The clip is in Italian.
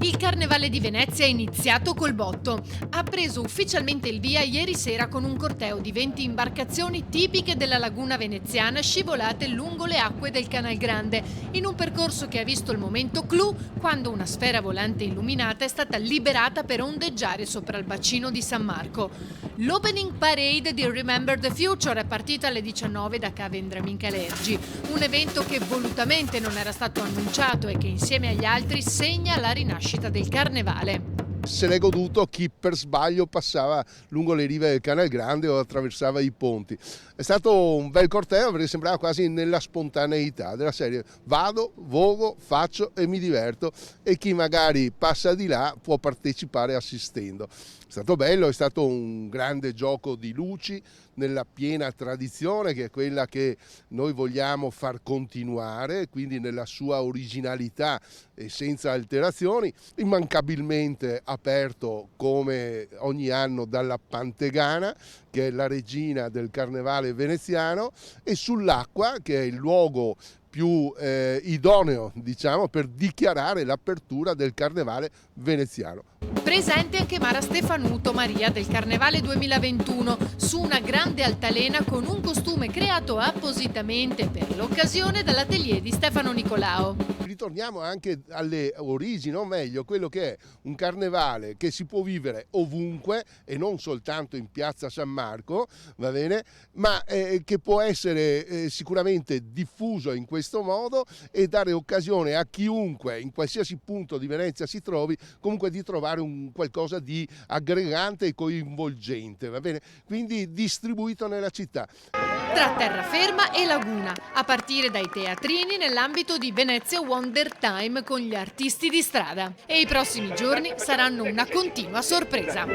Il Carnevale di Venezia è iniziato col botto. Ha preso ufficialmente il via ieri sera con un corteo di 20 imbarcazioni tipiche della laguna veneziana scivolate lungo le acque del Canal Grande, in un percorso che ha visto il momento clou quando una sfera volante illuminata è stata liberata per ondeggiare sopra il bacino di San Marco. L'opening parade di Remember the Future è partita alle 19 da Cave Indraminca Lergi, un evento che volutamente non era stato annunciato e che insieme agli altri segna la rinascita del Carnevale. Se l'è goduto chi per sbaglio passava lungo le rive del Canal Grande o attraversava i ponti. È stato un bel corteo perché sembrava quasi nella spontaneità della serie: vado, vogo, faccio e mi diverto, e chi magari passa di là può partecipare assistendo. È stato bello, è stato un grande gioco di luci nella piena tradizione, che è quella che noi vogliamo far continuare, quindi nella sua originalità e senza alterazioni, immancabilmente aperto come ogni anno dalla Pantegana, che è la regina del carnevale veneziano, e sull'acqua, che è il luogo più idoneo, diciamo, per dichiarare l'apertura del carnevale veneziano. Presente anche Mara Stefanuto, Maria del Carnevale 2021, su una grande altalena con un costume creato appositamente per l'occasione dall'atelier di Stefano Nicolao. Ritorniamo anche alle origini, o meglio, quello che è un carnevale che si può vivere ovunque e non soltanto in piazza San Marco, va bene, ma che può essere sicuramente diffuso in questo modo e dare occasione a chiunque in qualsiasi punto di Venezia si trovi comunque di trovare un qualcosa di aggregante e coinvolgente, va bene? Quindi distribuito nella città. Tra terraferma e laguna, a partire dai teatrini nell'ambito di Venezia Wonder Time con gli artisti di strada. E i prossimi giorni saranno una continua sorpresa.